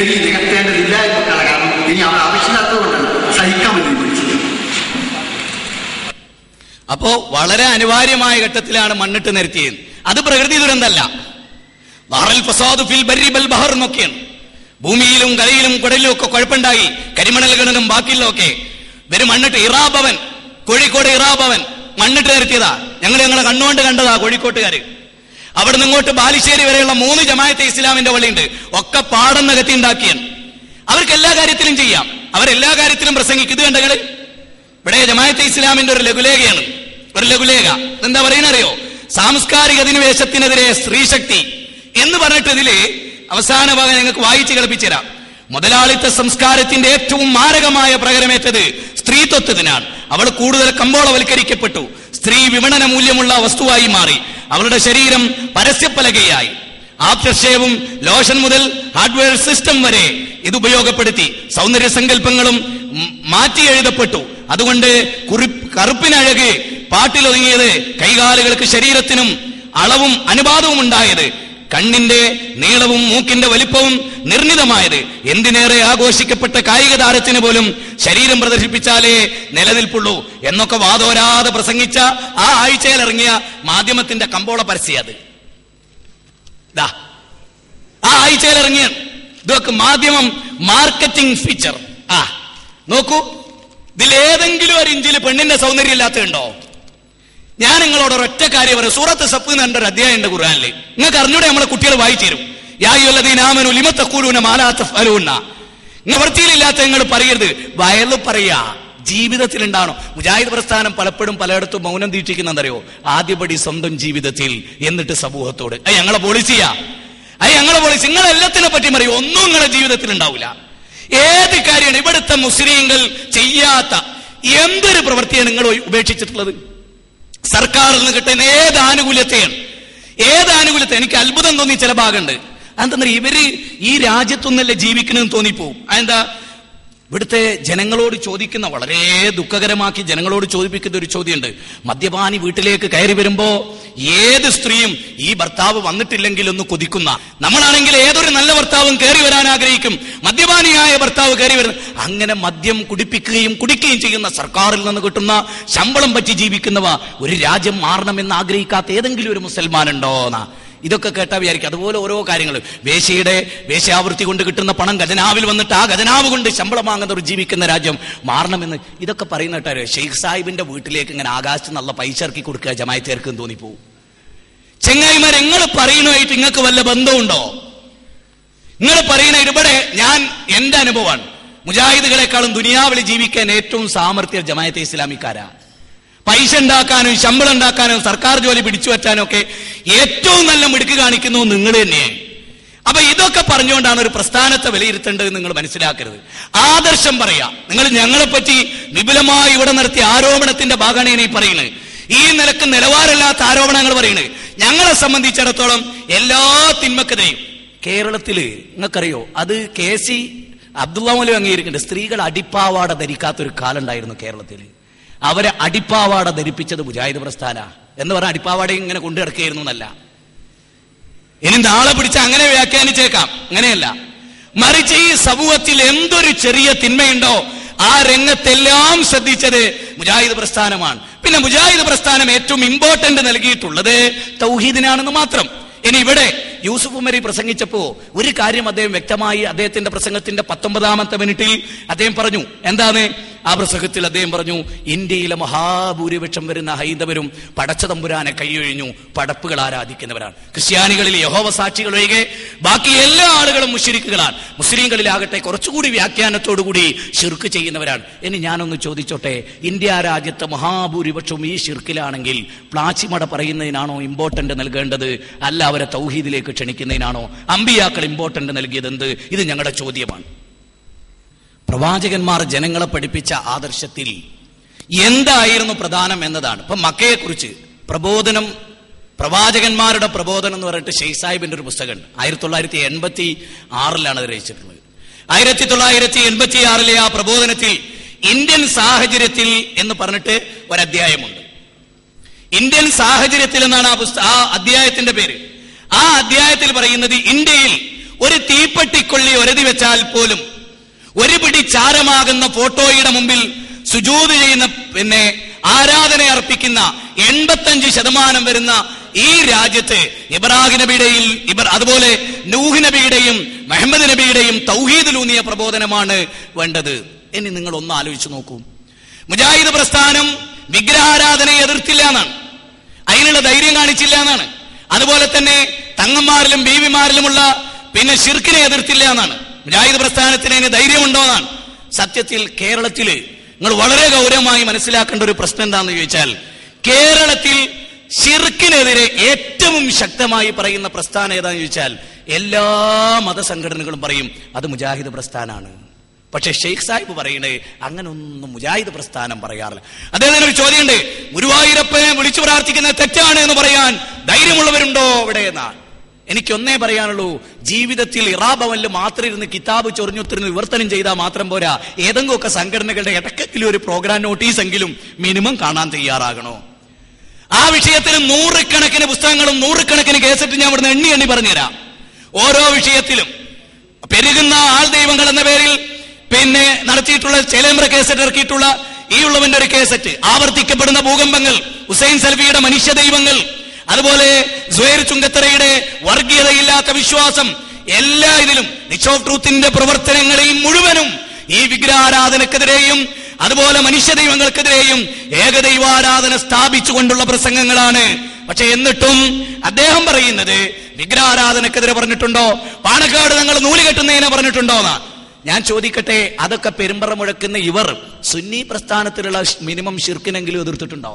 ശരി നികത്തേണ്ടതില്ല എന്നൊക്കെയുള്ള കാരണം ഇനി അവർ ആവശ്യമില്ലാത്തതുകൊണ്ടാണ് സഹിക്കാൻ വേണ്ടി വിളിച്ചത്. അപ്പോ വളരെ അനിവാര്യമായ ഘട്ടത്തിലാണ് മണ്ണിട്ട് നിരത്തിയത്. അത് പ്രകൃതി ദുരന്തമല്ല. വഹറൽ ഫസാദു ഫിൽ ബർരി വൽ ബഹർ എന്നൊക്കെയാണ്. ഭൂമിയിലും കരയിലും കുടലിലും ഒക്കെ കുഴപ്പമുണ്ടായി, കരിമണലുകളിലും ബാക്കിയിലും ഒക്കെ ഇവര് മണ്ണിട്ട്. ഇറാഭവൻ, കോഴിക്കോട് ഇറാഭവൻ മണ്ണിട്ട് നിരത്തിയതാ. ഞങ്ങളെ കണ്ണുകൊണ്ട് കണ്ടതാ കോഴിക്കോട്ടുകാര്. അവിടെ നിന്ന് ഇങ്ങോട്ട് ബാലുശ്ശേരി വരെയുള്ള 3 ജമാഅത്തെ ഇസ്ലാമിന്റെ പള്ളിയുണ്ട്. ഒക്കെ പാടം നികത്തി ഉണ്ടാക്കിയാണ്. അവർക്ക് എല്ലാ കാര്യത്തിലും ചെയ്യാം, അവരെല്ലാ കാര്യത്തിലും പ്രസംഗിക്കും. ഇത് കണ്ടകള് ഇവിടെ ജമാഅത്തെ ഇസ്ലാമിന്റെ ഒരു ലഘുലേഖയാണ്. ഒരു ലഘുലേഖ എന്താ പറയുന്നറിയോ? സാംസ്കാരിക അധിനിവേശത്തിനെതിരെ സ്ത്രീശക്തി എന്ന് പറഞ്ഞിട്ട് ഇതില് അവസാന ഭാഗം ഞങ്ങൾക്ക് വായിച്ച് കളിപ്പിച്ചു തരാം. മുതലാളിത്ത സംസ്കാരത്തിന്റെ ഏറ്റവും മാരകമായ പ്രകരമേറ്റത് സ്ത്രീത്വത്തിനാണ്. അവൾ കൂടുതൽ കമ്പോളവൽക്കരിക്കപ്പെട്ടു. സ്ത്രീ വിപണന മൂല്യമുള്ള വസ്തുവായി മാറി. അവളുടെ ശരീരം പരസ്യപ്പലകയായി. ആഫ്റ്റർ ഷേവും ലോഷൻ മുതൽ ഹാർഡ്വെയർ സിസ്റ്റം വരെ ഇത് ഉപയോഗപ്പെടുത്തി. സൗന്ദര്യ സങ്കല്പങ്ങളും മാറ്റി എഴുതപ്പെട്ടു. അതുകൊണ്ട് കറുപ്പിനഴക് പാട്ടിലൊതുങ്ങിയത്, കൈകാലുകൾക്ക് ശരീരത്തിനും അളവും അനുപാതവും ഉണ്ടായത്, കണ്ണിന്റെ നീളവും മൂക്കിന്റെ വലിപ്പവും നിർണിതമായത്. എന്തിനേറെ ആഘോഷിക്കപ്പെട്ട കായിക താരത്തിന് പോലും ശരീരം പ്രദർശിപ്പിച്ചാലേ നിലനിൽപ്പുള്ളൂ എന്നൊക്കെ വാദോരാതെ പ്രസംഗിച്ച ആ ആഴ്ചയിൽ ഇറങ്ങിയ മാധ്യമത്തിന്റെ കമ്പോള പരസ്യം അത്. ആ ആഴ്ചയിൽ ഇറങ്ങിയ ഇതൊക്കെ മാധ്യമം മാർക്കറ്റിംഗ് ഫീച്ചർ. നോക്കൂ, ഇതിലേതെങ്കിലും ഒരു ഇഞ്ചിൽ പെണ്ണിന്റെ സൗന്ദര്യം ഇല്ലാത്തതുണ്ടോ? ഞാൻ നിങ്ങളോട് ഒരൊറ്റ കാര്യം പറയും. സൂറത്ത് സഫ് എന്ന് പറഞ്ഞൊരു അധ്യായം ഉണ്ട് ഖുർആനിൽ. നിങ്ങൾക്ക് അറിഞ്ഞൂടെ? നമ്മളെ കുട്ടികൾ വായിച്ചു തരും. യാ അയ്യുഹല്ലദീന ആമനൂ ലിമ തഖൂലൂന മാ ലാ തഫ്അലൂന. നിങ്ങൾ വൃത്തിയിലില്ലാത്ത നിങ്ങൾ പറയരുത്. വയല് പറയാ, ജീവിതത്തിൽ ഉണ്ടാവണം. മുജാഹിദ് പ്രസ്ഥാനം പലപ്പോഴും പലയിടത്തും മൗനം ദീക്ഷിക്കുന്നറിയോ? ആദ്യപടി സ്വന്തം ജീവിതത്തിൽ, എന്നിട്ട് സമൂഹത്തോട്. ഞങ്ങളെ പോളിസിയാ, ഞങ്ങളെ പോളിസി. നിങ്ങൾ എല്ലാത്തിനെ പറ്റി പറയും, ഒന്നും നിങ്ങളുടെ ജീവിതത്തിൽ ഉണ്ടാവില്ല. ഏത് കാര്യമാണ് ഇവിടുത്തെ മുസ്ലിങ്ങൾ ചെയ്യാത്ത എന്തൊരു പ്രവൃത്തിയാണ് നിങ്ങൾ ഉപേക്ഷിച്ചിട്ടുള്ളത്? സർക്കാരിൽ നിന്ന് കിട്ടുന്ന ഏത് ആനുകൂല്യത്തെയാണ്? എനിക്ക് അത്ഭുതം തോന്നി ചില ഭാഗമുണ്ട്. അതെന്താ, ഇവര് ഈ രാജ്യത്തൊന്നല്ലേ ജീവിക്കണമെന്ന് തോന്നിപ്പോവും. അതെന്താ? ഇവിടുത്തെ ജനങ്ങളോട് ചോദിക്കുന്ന, വളരെ ദുഃഖകരമാക്കി ജനങ്ങളോട് ചോദിപ്പിക്കുന്ന ഒരു ചോദ്യമുണ്ട്. മദ്യപാനി വീട്ടിലേക്ക് കയറി വരുമ്പോ ഏത് സ്ത്രീയും ഈ ഭർത്താവ് വന്നിട്ടില്ലെങ്കിൽ ഒന്ന് കൊതിക്കുന്ന, നമ്മളാണെങ്കിൽ ഏതൊരു നല്ല ഭർത്താവും കയറി വരാൻ ആഗ്രഹിക്കും. മദ്യപാനിയായ ഭർത്താവ് കയറി വരുന്ന, അങ്ങനെ മദ്യം കുടിപ്പിക്കുകയും കുടിക്കുകയും ചെയ്യുന്ന, സർക്കാരിൽ നിന്ന് കിട്ടുന്ന ശമ്പളം പറ്റി ജീവിക്കുന്നവ ഒരു രാജ്യം മാറണമെന്ന് ആഗ്രഹിക്കാത്ത ഏതെങ്കിലും ഒരു മുസൽമാനുണ്ടോന്നാ. ഇതൊക്കെ കേട്ടാ വിചാരിക്കും. അതുപോലെ ഓരോ കാര്യങ്ങൾ, വേശ്യാവൃത്തി കൊണ്ട് കിട്ടുന്ന പണം ഖജനാവിൽ വന്നിട്ട് ആ ഖജനാവ് കൊണ്ട് ശമ്പളം വാങ്ങുന്നവർ ജീവിക്കുന്ന രാജ്യം മാറണമെന്ന് ഇതൊക്കെ പറയുന്ന കേട്ടാ ഷെയ്ഖ് സാഹിബിന്റെ വീട്ടിലേക്ക് ഇങ്ങനെ ആകാശത്ത് നല്ല പൈസ ഇറക്കി കൊടുക്കുക ജമാഅത്തേർക്കും തോന്നിപ്പോവും. ചെങ്ങായിമാർ, നിങ്ങൾ പറയുന്നതായിട്ട് നിങ്ങൾക്ക് വല്ല ബന്ധമുണ്ടോ? നിങ്ങൾ പറയുന്ന ഇവിടെ എന്റെ അനുഭവമാണ്. മുജാഹിദുകളെക്കാളും ദുനിയാവിൽ ജീവിക്കാൻ ഏറ്റവും സാമർത്ഥ്യം ജമാഅത്തെ ഇസ്ലാമിക്കാരാ. പൈസ ഉണ്ടാക്കാനും ശമ്പളം ഉണ്ടാക്കാനും സർക്കാർ ജോലി പിടിച്ചു വറ്റാനും ഒക്കെ ഏറ്റവും നല്ല മിടുക്ക് കാണിക്കുന്നു നിങ്ങൾ തന്നെയാണ്. അപ്പൊ ഇതൊക്കെ പറഞ്ഞുകൊണ്ടാണ് ഒരു പ്രസ്ഥാനത്തെ വിലയിരുത്തേണ്ടത് നിങ്ങൾ മനസ്സിലാക്കരുത്. ആദർശം പറയാ. നിങ്ങൾ ഞങ്ങളെപ്പറ്റി വിപുലമായി ഇവിടെ നടത്തിയ ആരോപണത്തിന്റെ ഭാഗമാണ് ഈ പറയുന്നത്. ഈ നിലക്ക് നിലവാരമില്ലാത്ത ആരോപണങ്ങൾ പറയുന്നത്. ഞങ്ങളെ സംബന്ധിച്ചിടത്തോളം എല്ലാ തിന്മക്കതയും കേരളത്തില് നിങ്ങൾക്കറിയോ, അത് KC അബ്ദുള്ള മൗലവി അംഗീകരിക്കുന്നുണ്ട്. സ്ത്രീകൾ അടിപ്പാവാട ധരിക്കാത്തൊരു കാലം ഉണ്ടായിരുന്നു കേരളത്തിൽ. അവരെ അടിപ്പാവാട ധരിപ്പിച്ചത് മുജാഹിദ് പ്രസ്ഥാന എന്ന് പറഞ്ഞാൽ അടിപ്പാവാടയും ഇങ്ങനെ കൊണ്ടു കിടക്കുകയായിരുന്നു എന്നല്ല. ഇനി നാളെ പിടിച്ച് അങ്ങനെ വ്യാഖ്യാനിച്ചേക്കാം. അങ്ങനെയല്ല. മറിച്ച് ഈ സമൂഹത്തിൽ എന്തൊരു ചെറിയ തിന്മയുണ്ടോ ആ രംഗത്തെല്ലാം ശ്രദ്ധിച്ചത് മുജാഹിദ് പ്രസ്ഥാനമാണ്. പിന്നെ മുജാഹിദ് പ്രസ്ഥാനം ഏറ്റവും ഇമ്പോർട്ടന്റ് നൽകിയിട്ടുള്ളത് തൗഹീദിനാണെന്ന് മാത്രം. ഇനി ഇവിടെ യൂസുഫ് ഉമരി പ്രസംഗിച്ചപ്പോ ഒരു കാര്യം അദ്ദേഹം വ്യക്തമായി അദ്ദേഹത്തിന്റെ പ്രസംഗത്തിന്റെ 19ാമത്തെ മിനിറ്റിൽ അദ്ദേഹം പറഞ്ഞു. എന്താണ് ആ പ്രസംഗത്തിൽ അദ്ദേഹം പറഞ്ഞു? ഇന്ത്യയിലെ മഹാഭൂരിപക്ഷം വരുന്ന ഹൈന്ദവരും പടച്ചതമ്പുരാനെ കൈയൊഴിഞ്ഞു പടപ്പുകൾ ആരാധിക്കുന്നവരാണ്. ക്രിസ്ത്യാനികളിൽ യഹോവ സാക്ഷികൾ ഒഴികെ ബാക്കി എല്ലാ ആളുകളും മുശ്രിക്കുകളാണ്. മുസ്ലിങ്ങളിലാകട്ടെ കുറച്ചുകൂടി വ്യാഖ്യാനത്തോടുകൂടി ശിർക്ക് ചെയ്യുന്നവരാണ്. ഇനി ഞാനൊന്ന് ചോദിച്ചോട്ടെ, ഇന്ത്യ രാജ്യത്തെ മഹാഭൂരിപക്ഷവും ഈ ശിർക്കിലാണെങ്കിൽ പ്ലാച്ചിമട പറയുന്നതിനാണോ ഇമ്പോർട്ടന്റ് നൽകേണ്ടത്? അല്ല അവരെ തൗഹീദിലേക്ക് ക്ഷണിക്കുന്നതിനാണോ അമ്പിയാക്കൾ ഇമ്പോർട്ടന്റ് നൽകിയത്? എന്ത്? ഇത് ഞങ്ങളുടെ ചോദ്യമാണ്. പ്രവാചകന്മാർ ജനങ്ങളെ പഠിപ്പിച്ച ആദർശത്തിൽ എന്തായിരുന്നു പ്രധാനം എന്നതാണ്. ഇപ്പൊ മക്കയെ കുറിച്ച് പ്രബോധനം, പ്രവാചകന്മാരുടെ പ്രബോധനം എന്ന് പറഞ്ഞിട്ട് ഷെയ്ഖ് സാഹിബിന്റെ ഒരു പുസ്തകം 1986 അത് രചിച്ചിട്ടുള്ളത്. 1986 ആ പ്രബോധനത്തിൽ ഇന്ത്യൻ സാഹചര്യത്തിൽ എന്ന് പറഞ്ഞിട്ട് ഒരധ്യായമുണ്ട്. ഇന്ത്യൻ സാഹചര്യത്തിൽ എന്നാണ് ആ അധ്യായത്തിന്റെ പേര്. ആ അധ്യായത്തിൽ പറയുന്നത് ഇന്ത്യയിൽ ഒരു തീപ്പെട്ടിക്കൊള്ളി ഒരതി വെച്ചാൽ പോലും ഒരു പിടി ചാരമാകുന്ന ഫോട്ടോയുടെ മുമ്പിൽ സുജൂദ് ചെയ്യുന്ന ആരാധന അർപ്പിക്കുന്ന 85% വരുന്ന ഈ രാജ്യത്ത് ഇബ്രാഹിം നബിയുടെയും അതുപോലെ നൂഹ് നബിയുടെയും മുഹമ്മദ് നബിയുടെയും തൗഹീദിലൂന്നിയ പ്രബോധനമാണ് വേണ്ടത്. ഇനി നിങ്ങൾ ഒന്ന് ആലോചിച്ചു നോക്കൂ. മുജാഹിദ് പ്രസ്ഥാനം വിഗ്രഹാരാധനയെ എതിർത്തില്ല എന്നാണ്, അതിനുള്ള ധൈര്യം കാണിച്ചില്ല എന്നാണ്. അതുപോലെ തന്നെ തങ്ങന്മാരിലും ബീവിമാരിലുമുള്ള ശിർക്കിനെ എതിർത്തില്ല എന്നാണ്. മുജാഹിദ് പ്രസ്ഥാനത്തിന് അതിന് ധൈര്യമുണ്ടോ എന്നാണ്. സത്യത്തിൽ കേരളത്തില് നിങ്ങൾ വളരെ ഗൗരവമായി മനസ്സിലാക്കേണ്ട ഒരു പ്രശ്നം എന്താണെന്ന് ചോദിച്ചാൽ, കേരളത്തിൽ ശിർക്കിനെതിരെ ഏറ്റവും ശക്തമായി പറയുന്ന പ്രസ്ഥാനം ഏതാന്ന് ചോദിച്ചാൽ എല്ലാ മതസംഘടനകളും പറയും അത് മുജാഹിദ് പ്രസ്ഥാനാണ്. പക്ഷെ ഷെയ്ഖ് സാഹിബ് പറയണേ അങ്ങനൊന്നും മുജാഹിദ് പ്രസ്ഥാനം പറയാറില്ല. അദ്ദേഹത്തിന് ഒരു ചോദ്യമുണ്ട്, ഗുരുവായൂരപ്പനെ വിളിച്ചു പ്രാർത്ഥിക്കുന്നത് തെറ്റാണ് എന്ന് പറയാൻ ധൈര്യമുള്ളവരുണ്ടോ ഇവിടെ എന്നാണ്. എനിക്കൊന്നേ പറയാനുള്ളൂ, ജീവിതത്തിൽ ഇറാബവനിൽ മാത്രം ഇരുന്ന് കിതാബ് ചൊറിഞ്ഞൊത്തിരുന്ന് വിവർത്തനം ചെയ്താൽ മാത്രം പോരാ, ഏതെങ്കിലുമൊക്കെ സംഘടനകളുടെ ഇടയ്ക്കെങ്കിലും ഒരു പ്രോഗ്രാം നോട്ടീസ് എങ്കിലും മിനിമം കാണാൻ തയ്യാറാകണോ. ആ വിഷയത്തിൽ 100 പുസ്തകങ്ങളും 100 കേസറ്റ് ഞാൻ ഇവിടുന്ന് എണ്ണി പറഞ്ഞുതരാം. ഓരോ വിഷയത്തിലും പെരുകുന്ന ആൾ ദൈവങ്ങൾ എന്ന പേരിൽ നടത്തിയിട്ടുള്ള ചേലേമ്പ്ര കേസറ്റ് ഇറക്കിയിട്ടുള്ള ഈ ഉള്ളവന്റെ ഒരു കേസറ്റ്, ആവർത്തിക്കപ്പെടുന്ന ഭൂകമ്പങ്ങൾ, ഹുസൈൻ സൽവിയുടെ മനുഷ്യ ദൈവങ്ങൾ, അതുപോലെ സുഹൈർ ചുങ്കത്തറയുടെ വർഗീയതയില്ലാത്ത വിശ്വാസം, എല്ലാ ഇതിലും നിച്ച് ഓഫ് ട്രൂത്തിന്റെ പ്രവർത്തനങ്ങളെയും മുഴുവനും ഈ വിഗ്രഹാരാധനക്കെതിരെയും അതുപോലെ മനുഷ്യ ദൈവങ്ങൾക്കെതിരെയും ഏകദൈവാരാധന സ്ഥാപിച്ചുകൊണ്ടുള്ള പ്രസംഗങ്ങളാണ്. പക്ഷെ എന്നിട്ടും അദ്ദേഹം പറയുന്നത് വിഗ്രഹാരാധനക്കെതിരെ പറഞ്ഞിട്ടുണ്ടോ, പാണക്കാട് തങ്ങൾ നൂല് കെട്ടുന്നതിനെ പറഞ്ഞിട്ടുണ്ടോ എന്നാ. ഞാൻ ചോദിക്കട്ടെ, അതൊക്കെ പെരുമ്പറ മുഴക്കുന്ന ഇവർ സുന്നി പ്രസ്ഥാനത്തിലുള്ള മിനിമം ശിർക്കിനെങ്കിലും എതിർത്തിട്ടുണ്ടോ?